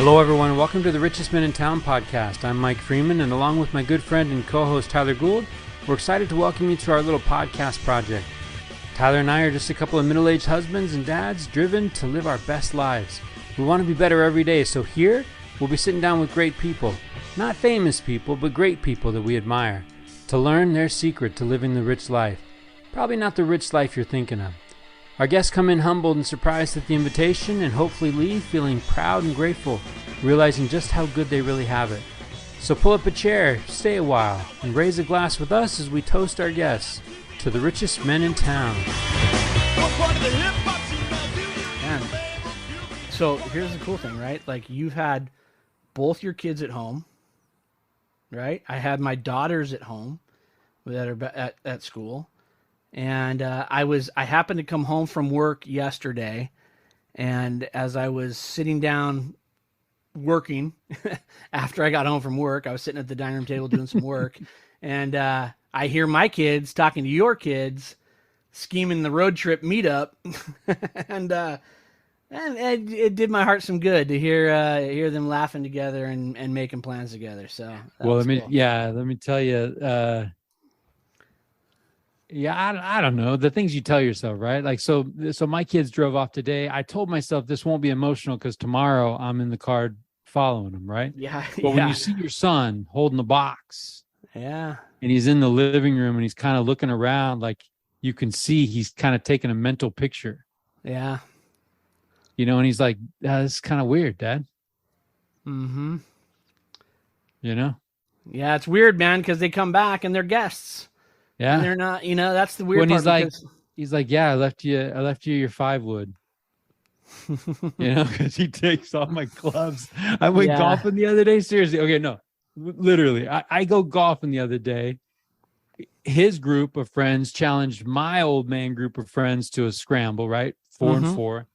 Hello everyone, welcome to the Richest Men in Town podcast. I'm Mike Freeman, and along with my good friend and co-host Tyler Gould, we're excited to welcome you to our little podcast project. Tyler and I are just a couple of middle-aged husbands and dads driven to live our best lives. We want to be better every day, so here we'll be sitting down with great people. Not famous people, but great people that we admire, to learn their secret to living the rich life. Probably not the rich life you're thinking of. Our guests come in humbled and surprised at the invitation and hopefully leave feeling proud and grateful, realizing just how good they really have it. So pull up a chair, stay a while, and raise a glass with us as we toast our guests to the richest men in town. Man, so here's the cool thing, right? Like, you've had both your kids at home, right? I had my daughters at home that are at school. And I happened to come home from work yesterday, and as I was sitting down working after I got home from work, I was sitting at the dining room table doing some work, and I hear my kids talking to your kids, scheming the road trip meetup, and it did my heart some good to hear them laughing together and making plans together. So well, let me tell you. Yeah, I don't know. The things you tell yourself, right? Like, so my kids drove off today. I told myself this won't be emotional because tomorrow I'm in the car following them, right? Yeah. But when you see your son holding the box, yeah, and he's in the living room and he's kind of looking around, like you can see he's kind of taking a mental picture. Yeah. You know, and he's like, "This is kind of weird, Dad." Mm-hmm. You know? Yeah, it's weird, man, because they come back and they're guests. Yeah, and they're not. You know, that's the weird part. He's like, yeah, I left you your 5 wood. You know, because he takes off my gloves. I went golfing the other day. Seriously, okay, no, literally, I go golfing the other day. His group of friends challenged my old man group of friends to a scramble, right? 4 and 4,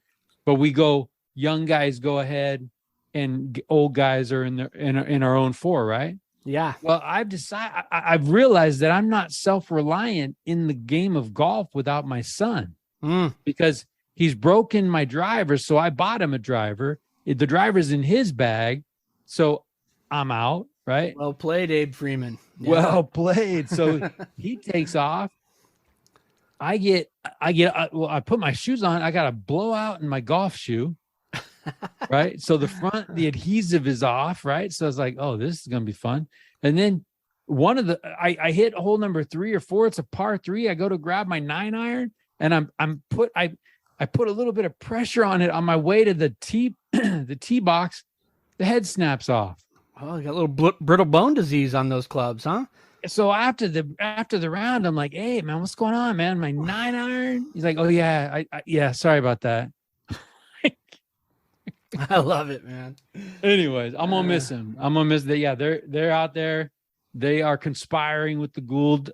but we go. Young guys go ahead, and old guys are in our own 4, right? Yeah. Well, I've realized that I'm not self-reliant in the game of golf without my son because he's broken my driver. So I bought him a driver. The driver's in his bag. So I'm out, right? Well played, Abe Freeman. Yeah. Well played. So he takes off. I put my shoes on. I got a blowout in my golf shoe. Right, so the adhesive is off, right? So I was like, oh, this is gonna be fun. And then I hit hole number 3 or 4. It's a par 3. I go to grab my 9-iron, and I put a little bit of pressure on it on my way to the tee box. The head snaps off. Oh, you got a little brittle bone disease on those clubs, huh? So after the round, I'm like, hey man, what's going on, man? My 9-iron. He's like, oh yeah, yeah, sorry about that. I love it, man. Anyways, I'm gonna miss him. I'm gonna miss that. Yeah, they're out there. They are conspiring with the Gouldites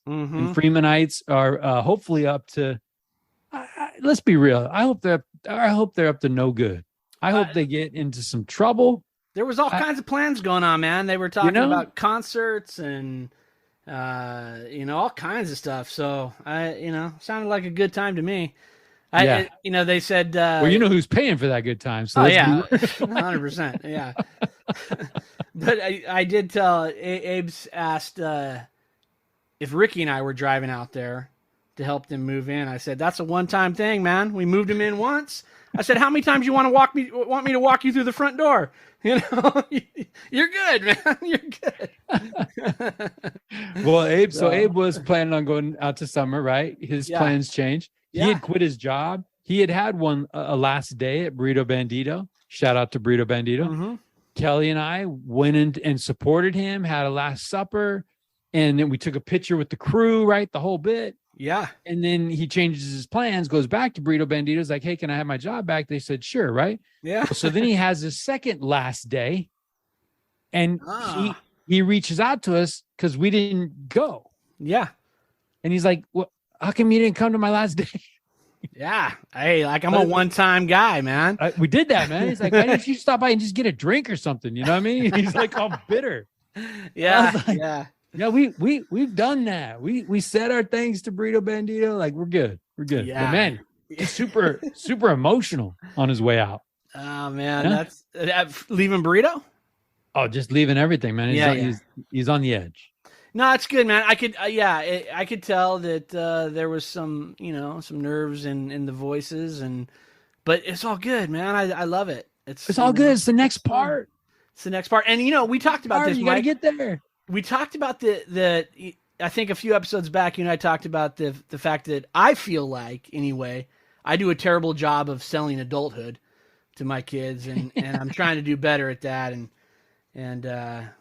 and Freemanites are hopefully up to. Let's be real. I hope they're up to no good. I hope they get into some trouble. There was all kinds of plans going on, man. They were talking about concerts and all kinds of stuff. So sounded like a good time to me. They said. Well, you know who's paying for that good time. So 100%. Yeah. But I did tell Abe's asked if Ricky and I were driving out there to help them move in. I said that's a one-time thing, man. We moved him in once. I said, how many times you want me to walk you through the front door? You know, you're good, man. You're good. Well, Abe was planning on going out to summer, right? His plans changed. He had quit his job. He had one a last day at Burrito Bandito. Shout out to Burrito Bandito. Kelly and I went in and supported him, had a last supper, and then we took a picture with the crew, right? The whole bit. Yeah. And then he changes his plans, goes back to Burrito Bandito's like, hey, can I have my job back? They said, sure, right? Yeah. So then he has his second last day, and he reaches out to us because we didn't go. Yeah. And he's like, well, how come you didn't come to my last day? Yeah. Hey, I'm a one-time guy, man. We did that, man. He's like, why didn't you stop by and just get a drink or something? You know what I mean? He's like all bitter. Yeah. Like, yeah. Yeah, we've done that. We said our thanks to Burrito Bandito. Like, we're good. Yeah. But man, he's super emotional on his way out. Oh man, Yeah? that's leaving burrito. Oh, just leaving everything, man. He's on the edge. No, it's good, man. I could, I could tell that there was some, some nerves in the voices, but it's all good, man. I love it. It's all good. It's the next part. It's the next part, and we talked about this. You got to get there. We talked about the. I think a few episodes back, you and I talked about the fact that I feel like, anyway, I do a terrible job of selling adulthood to my kids, and I'm trying to do better at that, and they're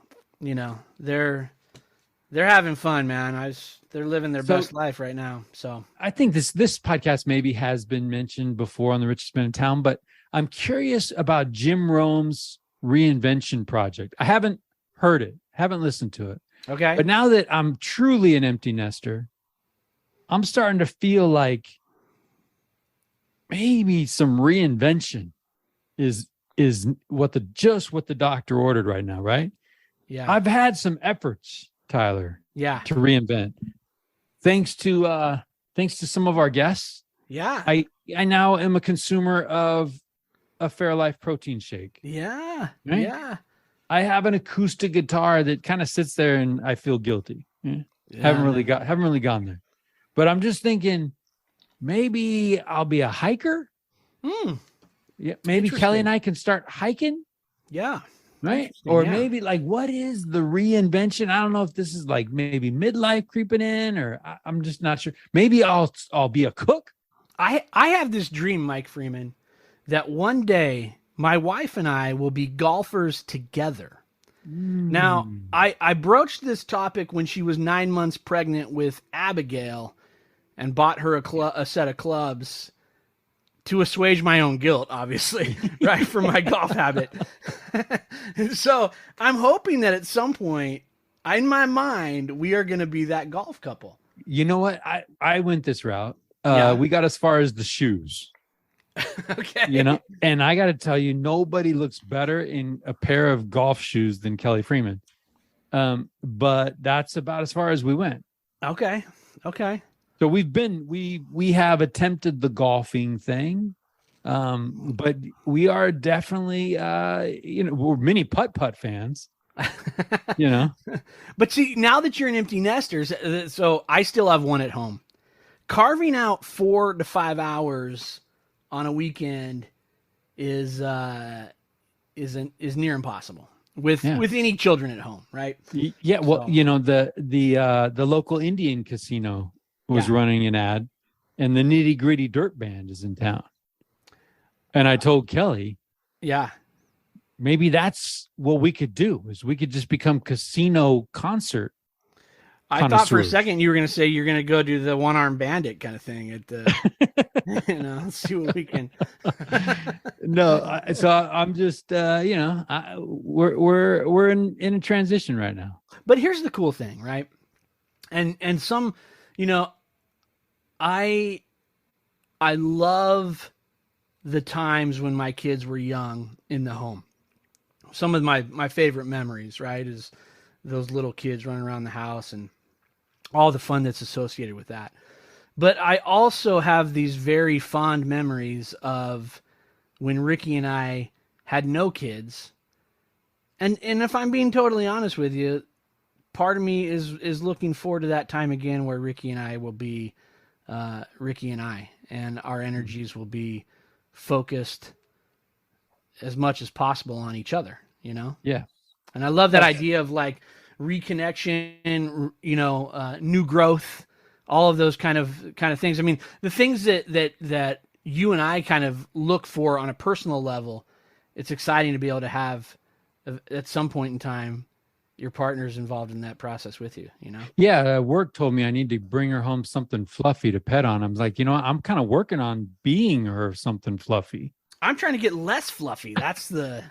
having fun, man. They're living their best life right now. So I think this podcast maybe has been mentioned before on the Richest Man in Town, but I'm curious about Jim Rome's reinvention project. I haven't heard it, haven't listened to it. Okay. But now that I'm truly an empty nester, I'm starting to feel like maybe some reinvention is what the doctor ordered right now, right? Yeah. I've had some efforts, Tyler, to reinvent. Thanks to some of our guests. Yeah. I now am a consumer of a Fairlife protein shake. Yeah. Right? Yeah. I have an acoustic guitar that kind of sits there and I feel guilty. Yeah. Haven't really gone there. But I'm just thinking maybe I'll be a hiker. Yeah, maybe Kelly and I can start hiking. Yeah. Right. Or maybe what is the reinvention? I don't know if this is like maybe midlife creeping in, or I'm just not sure. Maybe I'll be a cook. I have this dream, Mike Freeman, that one day my wife and I will be golfers together. Now, I broached this topic when she was 9 months pregnant with Abigail and bought her a set of clubs to assuage my own guilt, obviously, right, for my golf habit. So I'm hoping that at some point, in my mind, we are going to be that golf couple. You know what? I went this route. We got as far as the shoes. Okay. And I got to tell you, nobody looks better in a pair of golf shoes than Kelly Freeman. But that's about as far as we went. Okay. So we have attempted the golfing thing. But we are definitely, we're mini putt fans, But see, now that you're an empty nester, so I still have one at home. Carving out 4 to 5 hours on a weekend is near impossible with any children at home, right? Yeah. Well, the local Indian casino was running an ad, and the Nitty Gritty Dirt Band is in town. And I told Kelly, maybe that's what we could do, is we could just become casino concert. I thought for a second you were going to say you're going to go do the one-armed bandit kind of thing at the, see what we can. No, so I'm just, we're in a transition right now. But here's the cool thing, right? And some, I love the times when my kids were young in the home. Some of my favorite memories, right, is those little kids running around the house and all the fun that's associated with that. But I also have these very fond memories of when Ricky and I had no kids. And if I'm being totally honest with you, part of me is looking forward to that time again where Ricky and I will be Ricky and I, and our energies will be focused as much as possible on each other, Yeah. And I love that idea of reconnection, new growth, all of those kind of things. I mean, the things that you and I kind of look for on a personal level, it's exciting to be able to have at some point in time your partner's involved in that process with you, Yeah, work told me I need to bring her home something fluffy to pet on. I'm like, I'm kind of working on being her something fluffy. I'm trying to get less fluffy. That's the,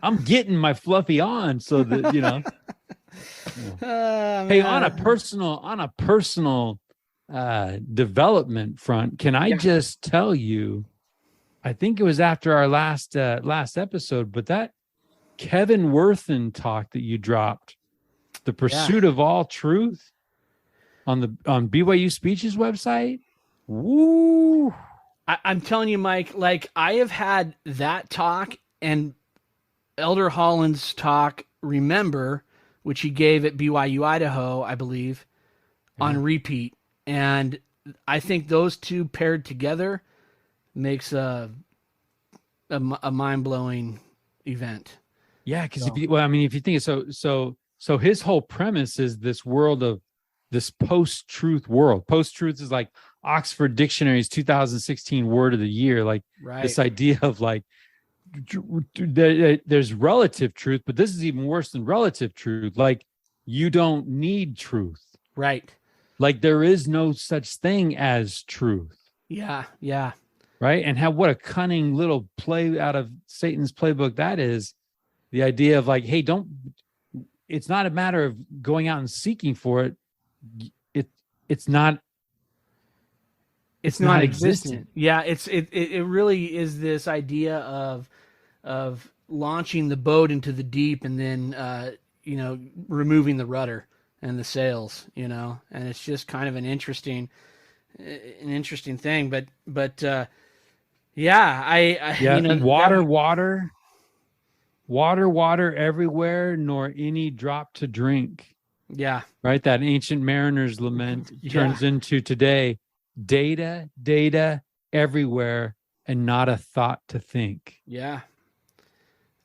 I'm getting my fluffy on so that, Hey, on a personal development front, can I just tell you, I think it was after our last episode, but that Kevin Worthen talk that you dropped, the pursuit of all truth on BYU Speech's website. Woo! I'm telling you, Mike, like I have had that talk and Elder Holland's talk, Remember, which he gave at BYU, Idaho, I believe, Yeah. on repeat. And I think those two paired together makes a mind blowing event. Yeah, because So, if you think so his whole premise is this world of this post-truth world. Post-truth is like Oxford Dictionary's 2016 word of the year, like right. this idea of like there's relative truth, but this is even worse than relative truth. Like you don't need truth. Right. Like there is no such thing as truth. Yeah. Yeah. Right. And what a cunning little play out of Satan's playbook that is. The idea of like, hey, it's not a matter of going out and seeking for it. It's not existent. Yeah, it really is this idea of launching the boat into the deep and then removing the rudder and the sails, and it's just kind of an interesting thing. But water everywhere, nor any drop to drink. Yeah. Right. That ancient mariner's lament turns into today, data everywhere and not a thought to think. Yeah.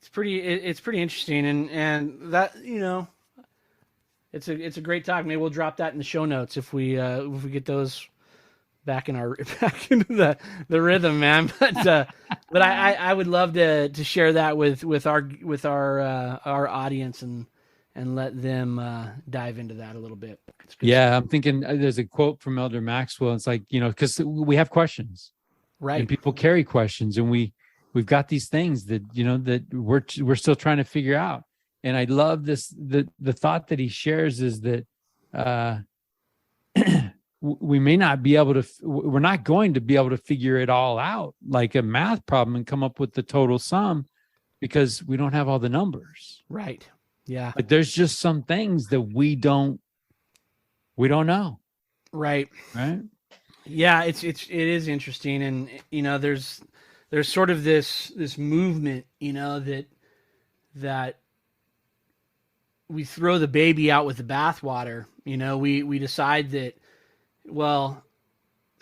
It's pretty interesting. And that, it's a great talk. Maybe we'll drop that in the show notes if we get those back into the rhythm, man. But I would love to share that with our audience and let them dive into that a little bit. Yeah, I'm thinking there's a quote from Elder Maxwell. It's like, because we have questions, right? And people carry questions, and we've got these things that that we're still trying to figure out. And I love this. The thought that he shares is that we may not be able to. We're not going to be able to figure it all out like a math problem and come up with the total sum because we don't have all the numbers. Right. Yeah. But there's just some things that we don't know. Right. Right. Yeah. It is interesting. And, there's sort of this movement, that we throw the baby out with the bathwater. We decide that, well,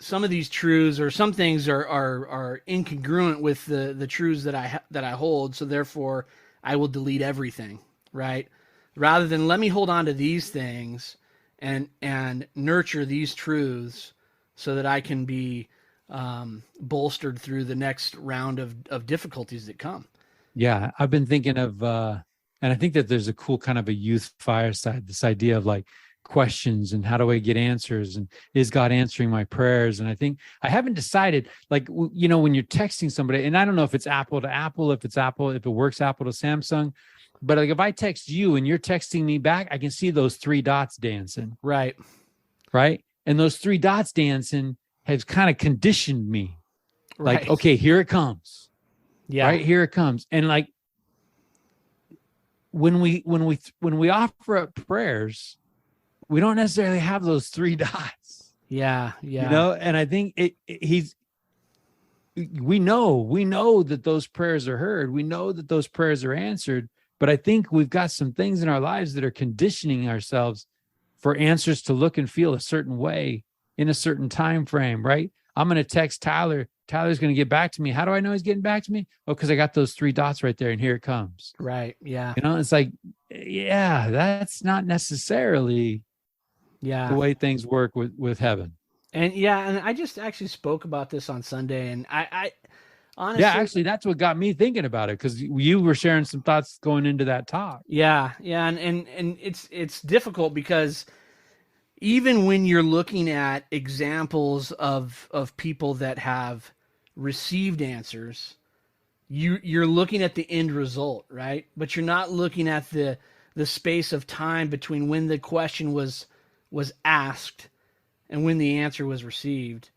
some of these truths or some things are incongruent with the truths that I hold. So therefore I will delete everything. Right. Rather than let me hold on to these things and nurture these truths so that I can be bolstered through the next round of difficulties that come. Yeah. I've been thinking of, and I think that there's a cool kind of a youth fireside, this idea of like questions and how do I get answers and is God answering my prayers? And I think I haven't decided, like, when you're texting somebody, and I don't know if it's Apple to Apple, if it works Apple to Samsung, but like if I text you and you're texting me back, I can see those three dots dancing. Right. Right. And those three dots dancing has kind of conditioned me. Right. Like, okay, here it comes. Yeah. Right. Here it comes. And like, when we offer up prayers, we don't necessarily have those three dots. Yeah. Yeah. And I think we know that those prayers are heard. We know that those prayers are answered. But I think we've got some things in our lives that are conditioning ourselves for answers to look and feel a certain way in a certain time frame, right? I'm going to text Tyler. Tyler's going to get back to me. How do I know he's getting back to me? Oh, because I got those three dots right there, and here it comes. Right. Yeah. It's like, yeah, that's not necessarily the way things work with heaven. And and I just actually spoke about this on Sunday, and I honestly, actually, that's what got me thinking about it, because you were sharing some thoughts going into that talk. Yeah, and it's difficult because even when you're looking at examples of people that have received answers, you're looking at the end result, right? But you're not looking at the space of time between when the question was asked and when the answer was received.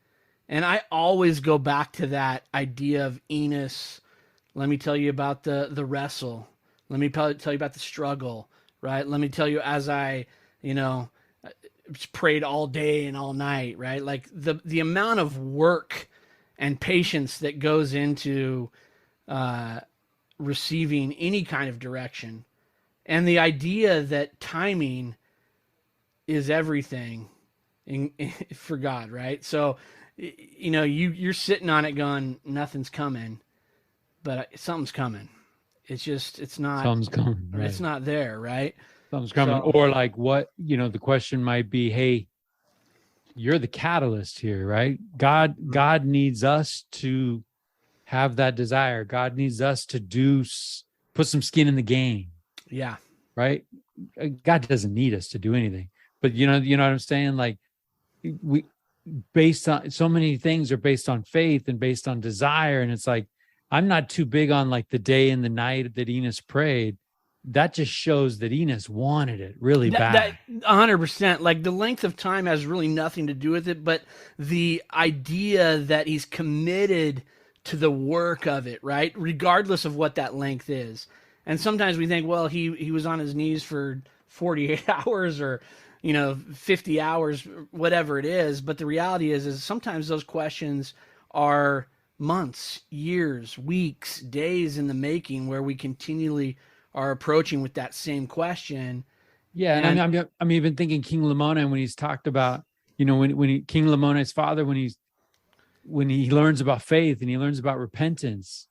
And I always go back to that idea of Enos. Let me tell you about the wrestle. Let me tell you about the struggle, right? Let me tell you as I, prayed all day and all night, right? Like the amount of work and patience that goes into receiving any kind of direction, and the idea that timing is everything for God, right? So, you're sitting on it going, nothing's coming, but something's coming. It's not. Something's coming, right? It's not there, right? Something's coming. So, or like what, the question might be, hey, you're the catalyst here, right? God needs us to have that desire. God needs us to put some skin in the game. Yeah. Right. God doesn't need us to do anything, but you know what I'm saying? Like we, based on so many things are based on faith and based on desire. And it's like, I'm not too big on like the day and the night that Enos prayed. That just shows that Enos wanted it really bad. That 100%. Like the length of time has really nothing to do with it, but the idea that he's committed to the work of it, right? Regardless of what that length is. And sometimes we think, well, he was on his knees for 48 hours or, 50 hours, whatever it is. But the reality is sometimes those questions are months, years, weeks, days in the making, where we continually are approaching with that same question. Yeah. And I'm even thinking King Lamoni when he's talked about, King Lamoni's father, when he learns about faith and he learns about repentance,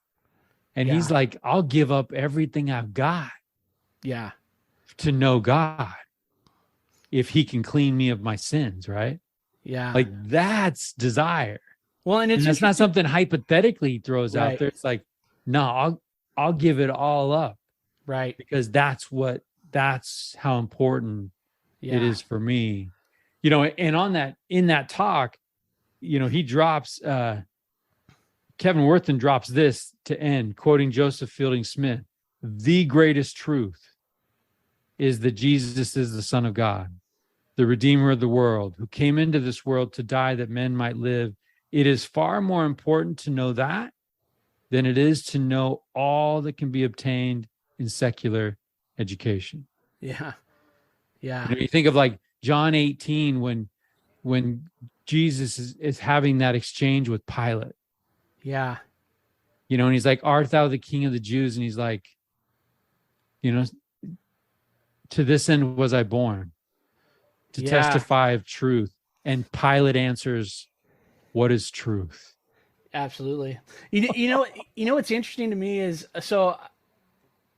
and he's like, I'll give up everything I've got. Yeah. To know God, if he can clean me of my sins, right? Yeah. Like that's desire. Well, and that's not something hypothetically he throws out there. It's like, no, I'll give it all up. Right. Because that's how important it is for me. And in that talk, he drops, Kevin Worthen drops this to end, quoting Joseph Fielding Smith: the greatest truth is that Jesus is the Son of God, the Redeemer of the world, who came into this world to die that men might live. It is far more important to know that than it is to know all that can be obtained in secular education. Yeah. Yeah. You think of like John 18, when Jesus is having that exchange with Pilate. Yeah. And he's like, art thou the King of the Jews? And he's like, to this end was I born, to testify of truth. And Pilate answers, what is truth? Absolutely. You know what's interesting to me is, so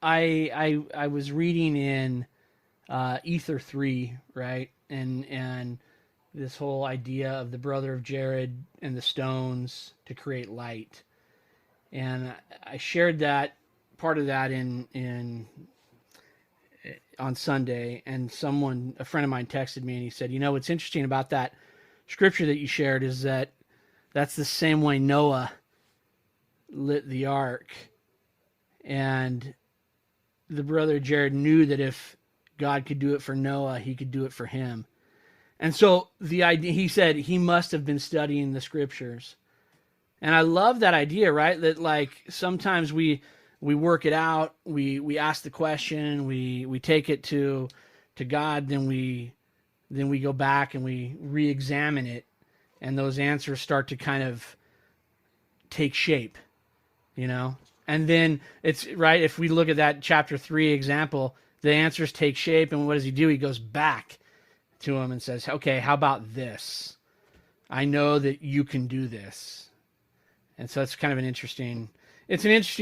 I was reading in Ether 3, right? And this whole idea of the brother of Jared and the stones to create light. And I shared that part of that in on Sunday, and a friend of mine texted me and he said, what's interesting about that scripture that you shared is that's the same way Noah lit the ark. And the brother Jared knew that if God could do it for Noah, he could do it for him. And so the idea, he said he must have been studying the scriptures. And I love that idea, right? That like sometimes we work it out, we ask the question, we take it to God, then we go back and we re-examine it, and those answers start to kind of take shape, And then it's right, if we look at that chapter 3 example, the answers take shape, and what does he do? He goes back to him and says, okay, how about this? I know that you can do this. And so it's kind of an interesting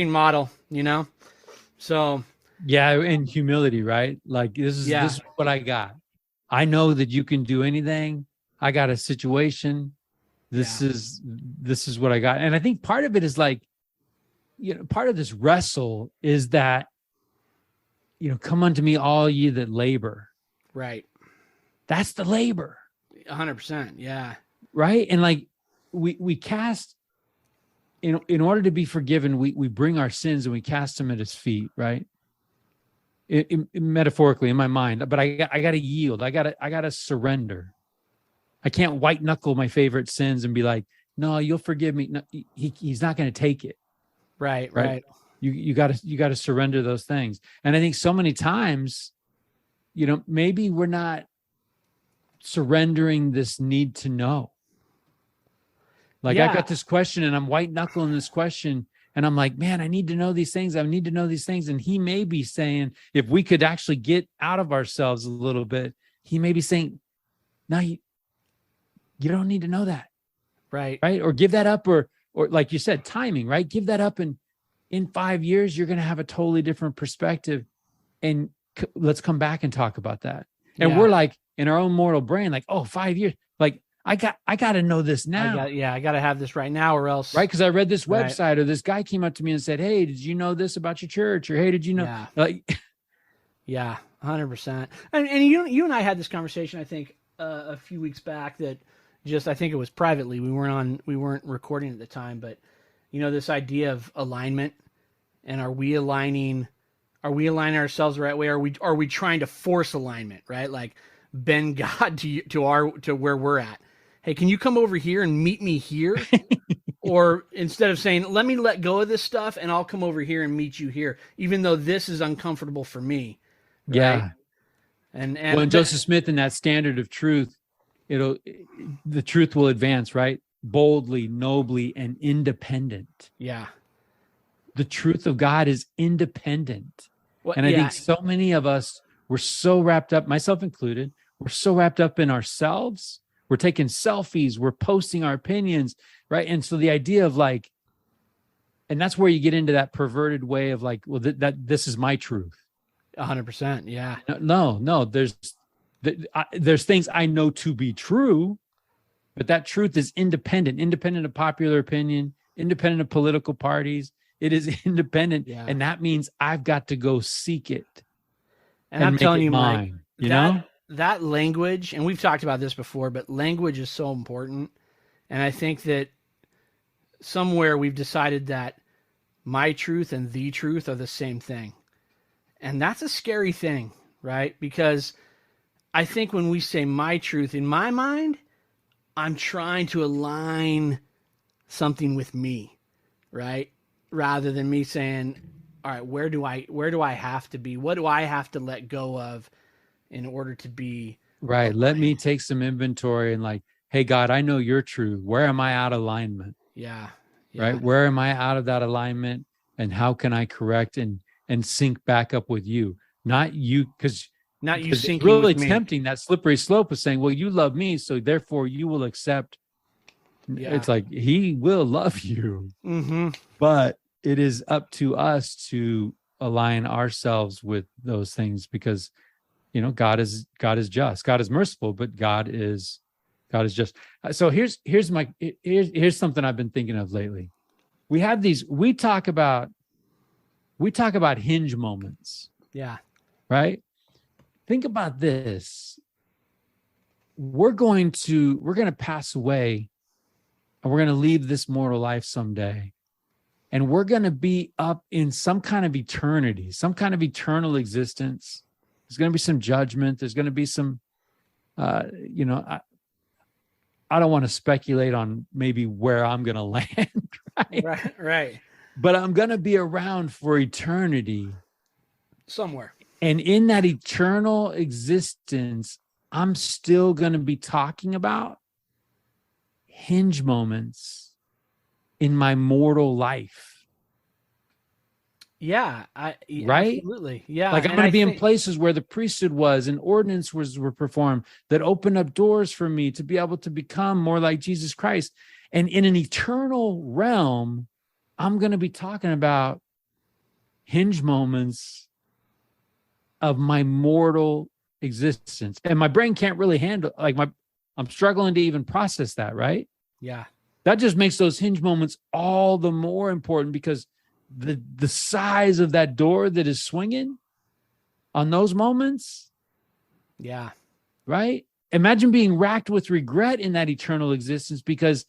model, So yeah, and humility, right? Like this is what I got. I know that you can do anything. I got a situation. This is what I got. And I think part of it is like, part of this wrestle is that, come unto me, all ye that labor. Right. That's the labor. 100%. Yeah. Right. And like we cast, in order to be forgiven, we bring our sins and we cast them at his feet. Right. Metaphorically in my mind, but I got to yield. I got to surrender. I can't white knuckle my favorite sins and be like, no, you'll forgive me. No, he's not going to take it. Right. You got to surrender those things. And I think so many times, maybe we're not surrendering this need to know. Like I got this question and I'm white knuckling this question and I'm like, man, I need to know these things. I need to know these things. And he may be saying, if we could actually get out of ourselves a little bit, he may be saying, no, you don't need to know that. Right. Right. Or give that up, or like you said, timing, right? Give that up. And in 5 years, you're going to have a totally different perspective. And let's come back and talk about that. And we're like in our own mortal brain, like, oh, 5 years. Like I got to know this now. I got to have this right now or else. Right. Cause I read this website or this guy came up to me and said, hey, did you know this about your church? Or, hey, did you know? Yeah. Like, yeah, 100%. And you and I had this conversation, I think, a few weeks back that I think it was privately. We weren't recording at the time, but this idea of alignment, and are we aligning ourselves the right way? Are we trying to force alignment, right? Like bend God to where we're at. Hey, can you come over here and meet me here? Or instead of saying, let me let go of this stuff and I'll come over here and meet you here, even though this is uncomfortable for me. Right? Yeah. And Joseph Smith in that standard of truth, the truth will advance, right? Boldly, nobly, and independent. Yeah. The truth of God is independent. Well, and I think so many of us, we're so wrapped up, myself included, we're so wrapped up in ourselves. We're taking selfies, we're posting our opinions, right? And so the idea of like, and that's where you get into that perverted way of like, well, this is my truth. 100%. Yeah. No. There's things I know to be true, but that truth is independent of popular opinion, independent of political parties. It is independent. Yeah. And that means I've got to go seek it. And I'm telling you, mine, Mike, that language, and we've talked about this before, but language is so important. And I think that somewhere we've decided that my truth and the truth are the same thing. And that's a scary thing, right? Because I think when we say my truth, in my mind, I'm trying to align something with me, right? Rather than me saying, all right, where do I have to be? What do I have to let go of in order to be right? Let me take some inventory and like, hey, God, I know you're true. Where am I out of alignment? Yeah. Right. Where am I out of that alignment? And how can I correct and sync back up with you? Not you, because syncing really with me. tempting, that slippery slope of saying, well, you love me, so therefore you will accept. Yeah. It's like he will love you. Mm-hmm. But it is up to us to align ourselves with those things, because God is just. God is merciful, but God is just. So here's something I've been thinking of lately. We talk about hinge moments. Yeah. Right? Think about this. We're going to pass away, and we're going to leave this mortal life someday. And we're going to be up in some kind of eternity, some kind of eternal existence. There's going to be some judgment. There's going to be some, I don't want to speculate on maybe where I'm going to land. Right. But I'm going to be around for eternity. Somewhere. And in that eternal existence, I'm still going to be talking about hinge moments in my mortal life. Yeah. Right? Absolutely. Yeah. Like I'm going to be in places where the priesthood was and ordinances were performed that open up doors for me to be able to become more like Jesus Christ. And in an eternal realm, I'm going to be talking about hinge moments of my mortal existence. And my brain can't really handle, I'm struggling to even process that, right? Yeah. That just makes those hinge moments all the more important, because the size of that door that is swinging on those moments. Yeah. Right? Imagine being racked with regret in that eternal existence because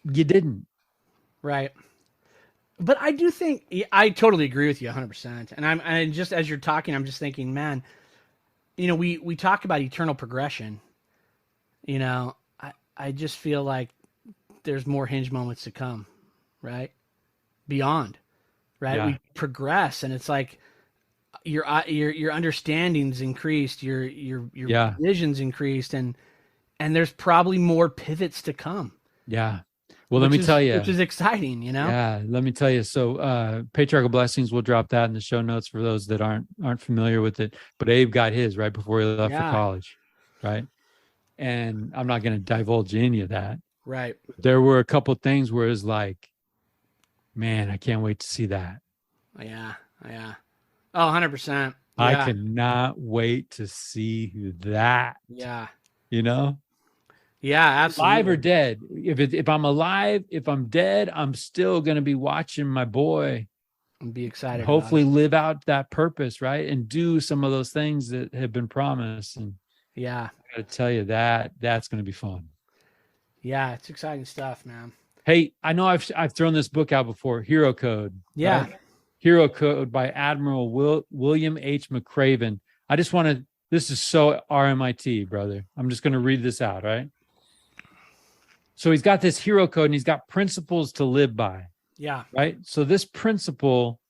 you didn't. Right. But I do think, I totally agree with you 100%. And just as you're talking, I'm just thinking, man, we talk about eternal progression. I just feel like there's more hinge moments to come, right? Beyond, right? Yeah. We progress, and it's like your understanding's increased, your vision's increased, and there's probably more pivots to come. Yeah. Well, let me tell you, which is exciting, Yeah, let me tell you. So, Patriarchal Blessings, we'll drop that in the show notes for those that aren't familiar with it. But Abe got his right before he left for college, right? And I'm not going to divulge any of that. Right. There were a couple things where it's like, man, I can't wait to see that. Yeah. Oh, 100%. Yeah. I cannot wait to see that. Yeah. Yeah, absolutely. Alive or dead. If I'm alive, if I'm dead, I'm still going to be watching my boy and be excited. Hopefully live out that purpose, right? And do some of those things that have been promised. And yeah, I got to tell you that's going to be fun. Yeah, it's exciting stuff, man. Hey, I know I've thrown this book out before, Hero Code. Yeah. Right? Hero Code by Admiral William H. McCraven. I just want to, this is so RMIT, brother. I'm just going to read this out, right? So he's got this hero code and he's got principles to live by. Yeah. Right. So this principle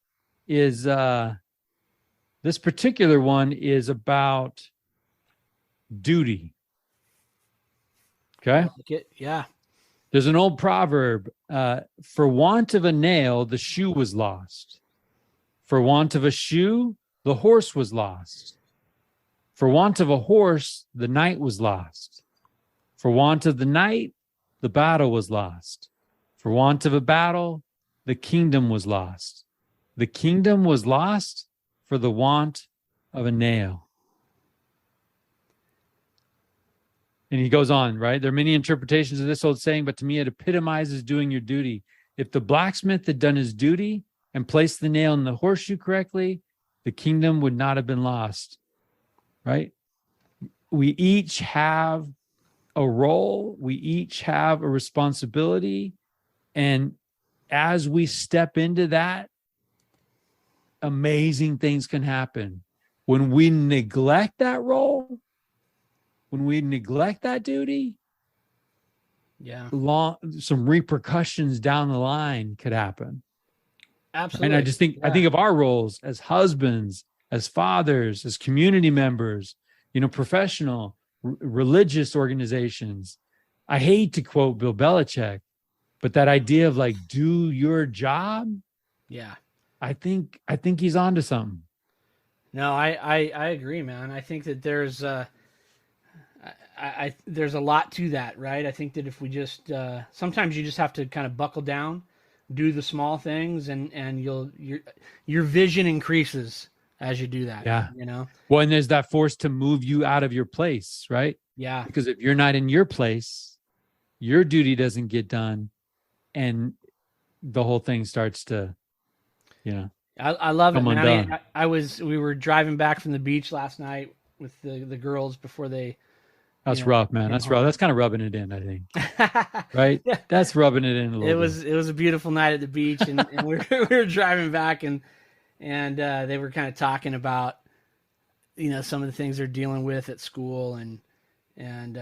is, this particular one is about duty. Okay. Yeah. There's an old proverb, for want of a nail, the shoe was lost. For want of a shoe, the horse was lost. For want of a horse, the knight was lost. For want of the knight, the battle was lost. For want of a battle, the kingdom was lost. The kingdom was lost for the want of a nail. And he goes on, right? There are many interpretations of this old saying, but to me it epitomizes doing your duty. If the blacksmith had done his duty and placed the nail in the horseshoe correctly, the kingdom would not have been lost, right? We each have a role. We each have a responsibility. And as we step into that, amazing things can happen. When we neglect that role, when we neglect that duty, some repercussions down the line could happen. Absolutely. And I just think, I think of our roles as husbands, as fathers, as community members, professional, religious organizations. I hate to quote Bill Belichick, but that idea of like, do your job. Yeah. I think he's onto something. No, I agree, man. I think that there's there's a lot to that, right? I think that if we just sometimes you just have to kind of buckle down, do the small things, and your vision increases as you do that. Yeah. Well, and there's that force to move you out of your place, right? Yeah. Because if you're not in your place, your duty doesn't get done, and the whole thing starts to, I love it, man. We were driving back from the beach last night with the girls before they. That's rough, man. That's rough. That's kind of rubbing it in, I think. Right? Yeah. That's rubbing it in a little bit. It was a beautiful night at the beach, and we were driving back, and they were kind of talking about, some of the things they're dealing with at school, and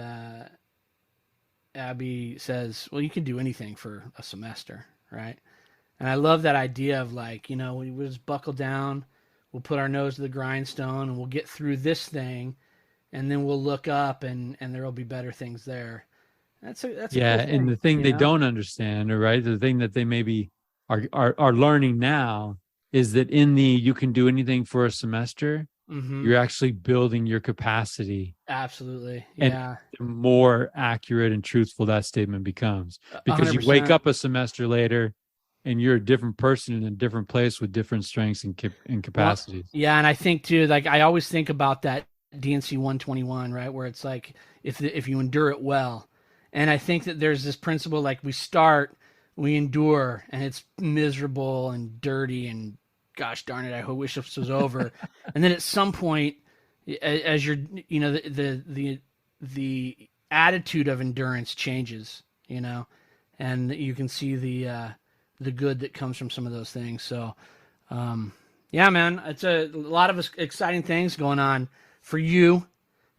Abby says, well, you can do anything for a semester, right? And I love that idea of like, we just buckle down, we'll put our nose to the grindstone, and we'll get through this thing, and then we'll look up, and there will be better things there. That's a cool thing, and the thing they don't understand, or right, the thing that they maybe are learning now is that in the you can do anything for a semester, you're actually building your capacity. Absolutely, yeah. And the more accurate and truthful that statement becomes, because 100%. You wake up a semester later, and you're a different person in a different place with different strengths and capacities. Well, yeah, and I think too, like I always think about that DNC 121, right, where it's like if you endure it well, and I think that there's this principle like we endure, and it's miserable and dirty, and gosh darn it, I wish this was over, and then at some point, as you're, the attitude of endurance changes, and you can see the good that comes from some of those things. So, yeah, man, it's a lot of exciting things going on for you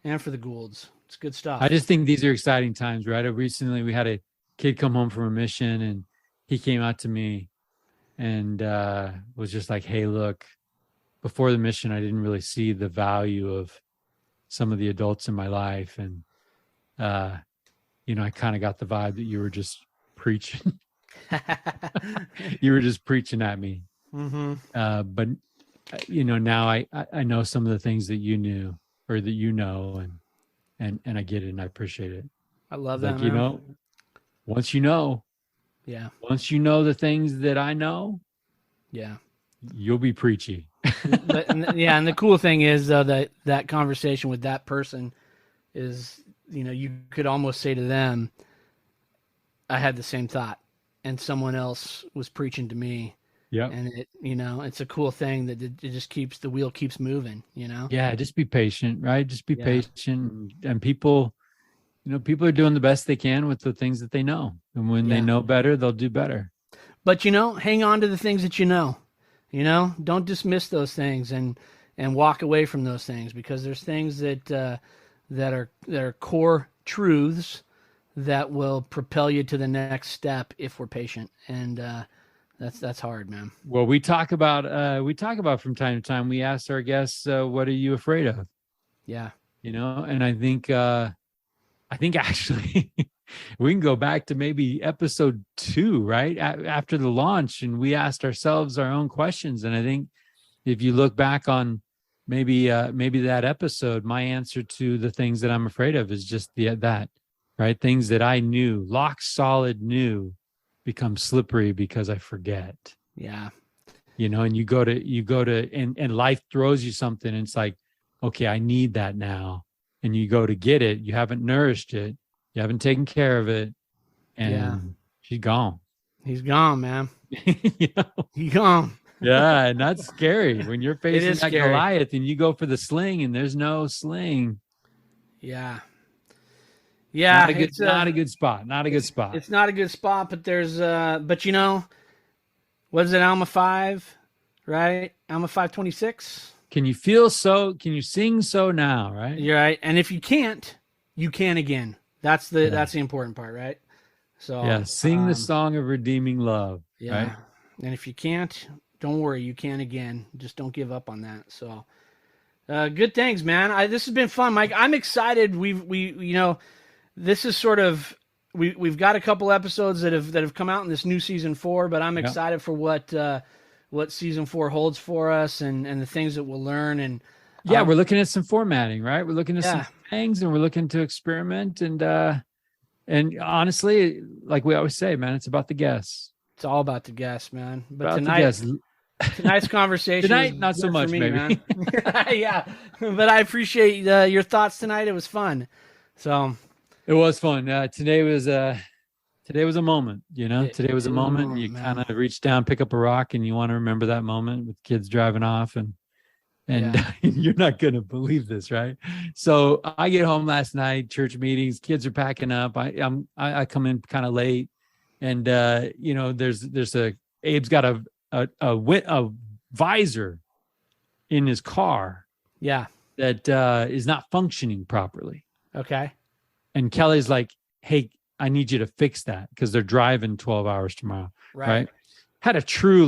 and for the Goulds. It's good stuff. I just think these are exciting times, right? Recently, we had a kid come home from a mission, and he came out to me and was just like, hey, look, before the mission, I didn't really see the value of some of the adults in my life. And, I kind of got the vibe that you were just preaching. You were just preaching at me. Mm-hmm. But now I know some of the things that you knew or that and I get it and I appreciate it. I love Like, that, man. once you know the things that I know, you'll be preachy. And the cool thing is that conversation with that person is, you could almost say to them, I had the same thought and someone else was preaching to me. Yeah. And it's a cool thing that it just keeps, the wheel keeps moving, Yeah. Just be patient, right? Just be patient. And people are doing the best they can with the things that they know. And when they know better, they'll do better. But, hang on to the things that don't dismiss those things and walk away from those things, because there's things that are core truths that will propel you to the next step if we're patient. And that's hard, man. Well, we talk about from time to time, we ask our guests, what are you afraid of? Yeah. And I think actually we can go back to maybe episode 2, right? After the launch, and we asked ourselves our own questions. And I think if you look back on maybe that episode, my answer to the things that I'm afraid of is just that, right? Things that I knew, lock solid knew, become slippery because I forget. Yeah. And you go to and life throws you something and it's like, okay, I need that now. And you go to get it. You haven't nourished it. You haven't taken care of it. And she's gone. He's gone, man. He's gone. Yeah. And that's scary when you're facing that scary Goliath and you go for the sling and there's no sling. Yeah. Yeah. It's not a good spot. Not a good spot. It's not a good spot, but there's, what is it? Alma 5, right? Alma 5:26. Can you sing so now, right? You're right. And if you can't, you can again. That's the important part, right? So sing the song of redeeming love. Yeah. Right? And if you can't, don't worry, you can again. Just don't give up on that. So good things, man. This has been fun, Mike. I'm excited. This is sort of we've got a couple episodes that have come out in this new season 4, but I'm excited for what season 4 holds for us and the things that we'll learn. And we're looking at some formatting, right? We're looking at some things and we're looking to experiment. And honestly, like we always say, man, it's about the guests. It's all about the guests, man. But tonight's conversation, tonight, not so much, maybe. Man. Yeah. But I appreciate your thoughts tonight. It was fun. So it was fun. Today was a moment, Today was a moment. You kind of reach down, pick up a rock, and you want to remember that moment with kids driving off, and you're not going to believe this, right? So I get home last night, church meetings, kids are packing up. I come in kind of late, and there's Abe's got a visor in his car, that is not functioning properly. Okay, and Kelly's like, hey, I need you to fix that because they're driving 12 hours tomorrow. Right. Had a true,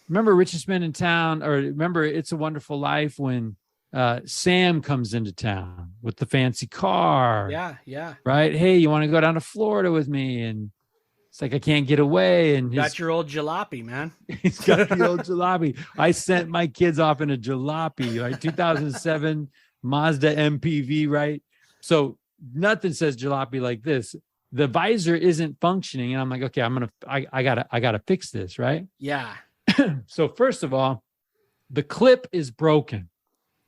remember Richest Men in Town, or remember It's a Wonderful Life when Sam comes into town with the fancy car. Yeah. Right. Hey, you want to go down to Florida with me? And it's like, I can't get away. And got your old jalopy, man. He's got the old jalopy. I sent my kids off in a jalopy, right? 2007 Mazda MPV, right? So nothing says jalopy like this. The visor isn't functioning, and I'm like, okay, I gotta fix this, right? Yeah. So first of all, the clip is broken.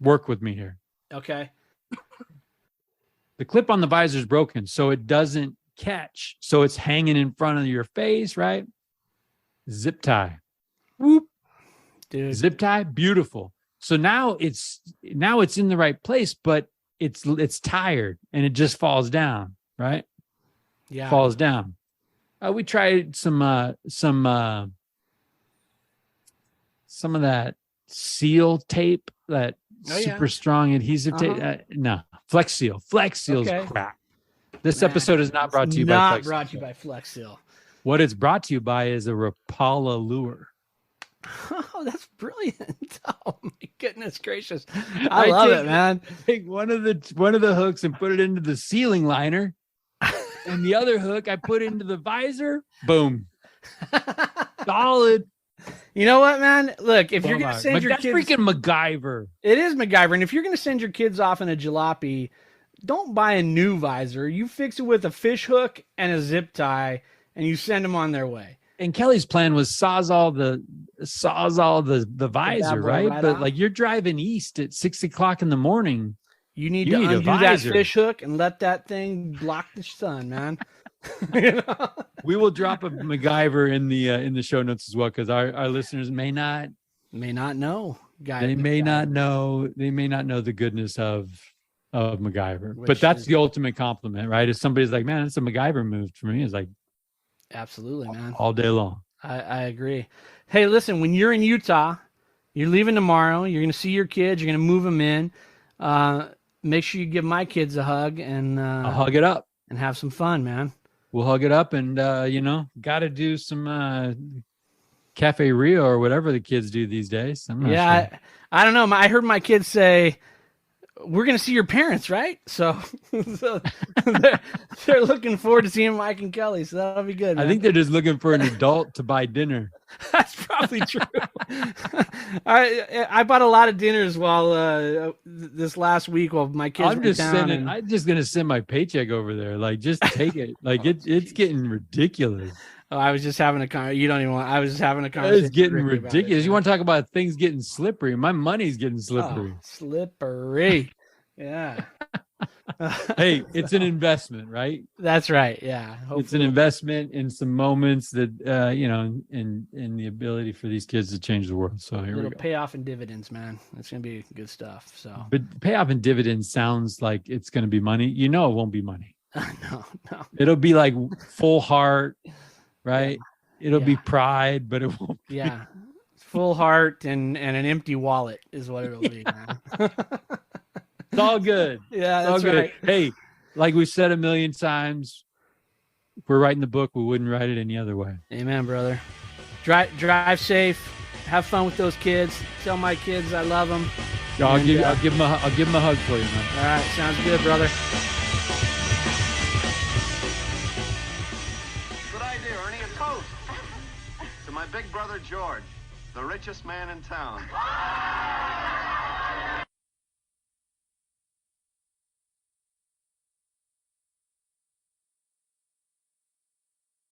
Work with me here. Okay. The clip on the visor is broken, so it doesn't catch. So it's hanging in front of your face, right? Zip tie. Whoop. Dude. Zip tie, beautiful. So now it's in the right place, but it's tired and it just falls down, right? Yeah. Falls down. We tried some of that seal tape, that super strong adhesive tape. No, Flex Seal's crap. This episode is not brought to you by Flex Seal. Not brought to you by Flex Seal. What it's brought to you by is a Rapala lure. Oh, that's brilliant. Oh my goodness gracious. I love it, man. Take one of the hooks and put it into the sealing liner. And the other hook I put into the visor. Boom. Solid. You know what, man? Look, if you're going to send your that's kids... freaking MacGyver. It is MacGyver. And if you're going to send your kids off in a jalopy, don't buy a new visor. You fix it with a fish hook and a zip tie, and you send them on their way. And Kelly's plan was sawzall the visor, right? But like you're driving east at 6 o'clock in the morning. You need to undo that fish hook and let that thing block the sun, man. You know? We will drop a MacGyver in the show notes as well, because our listeners may not know. They may not know the goodness of MacGyver. But that's the ultimate compliment, right? If somebody's like, man, it's a MacGyver move for me, it's like, absolutely, man. All day long. I agree. Hey, listen, when you're in Utah, you're leaving tomorrow, you're going to see your kids, you're going to move them in. Make sure you give my kids a hug, and I'll hug it up and have some fun, man. We'll hug it up, and got to do some Cafe Rio or whatever the kids do these days. I'm not sure. I don't know. I heard my kids say, we're going to see your parents, right? So they're looking forward to seeing Mike and Kelly. So that'll be good, man. I think they're just looking for an adult to buy dinner. That's probably true. I bought a lot of dinners while this last week while my kids were down. I'm just going to send my paycheck over there. Like, just take it. Like, it's getting ridiculous. Oh, I was just having you don't even want. I was just having a conversation. It's getting ridiculous. You want to talk about things getting slippery? My money's getting slippery. Oh, slippery. Yeah. Hey, it's an investment, right? That's right. Yeah. Hopefully. It's an investment in some moments that in the ability for these kids to change the world. So here we go. Payoff in dividends, man. It's gonna be good stuff. So, but payoff in dividends sounds like it's gonna be money. You know, it won't be money. No. It'll be like full heart. Right, it'll be pride, but it won't be. Yeah, full heart and an empty wallet is what it'll be, man. It's all good. Yeah, that's good. Right. Hey, like we said a million times, if we're writing the book, we wouldn't write it any other way. Amen, brother. Drive safe. Have fun with those kids. Tell my kids I love them. I'll give them a hug for you, man. All right, sounds good, brother. My big brother George, the richest man in town.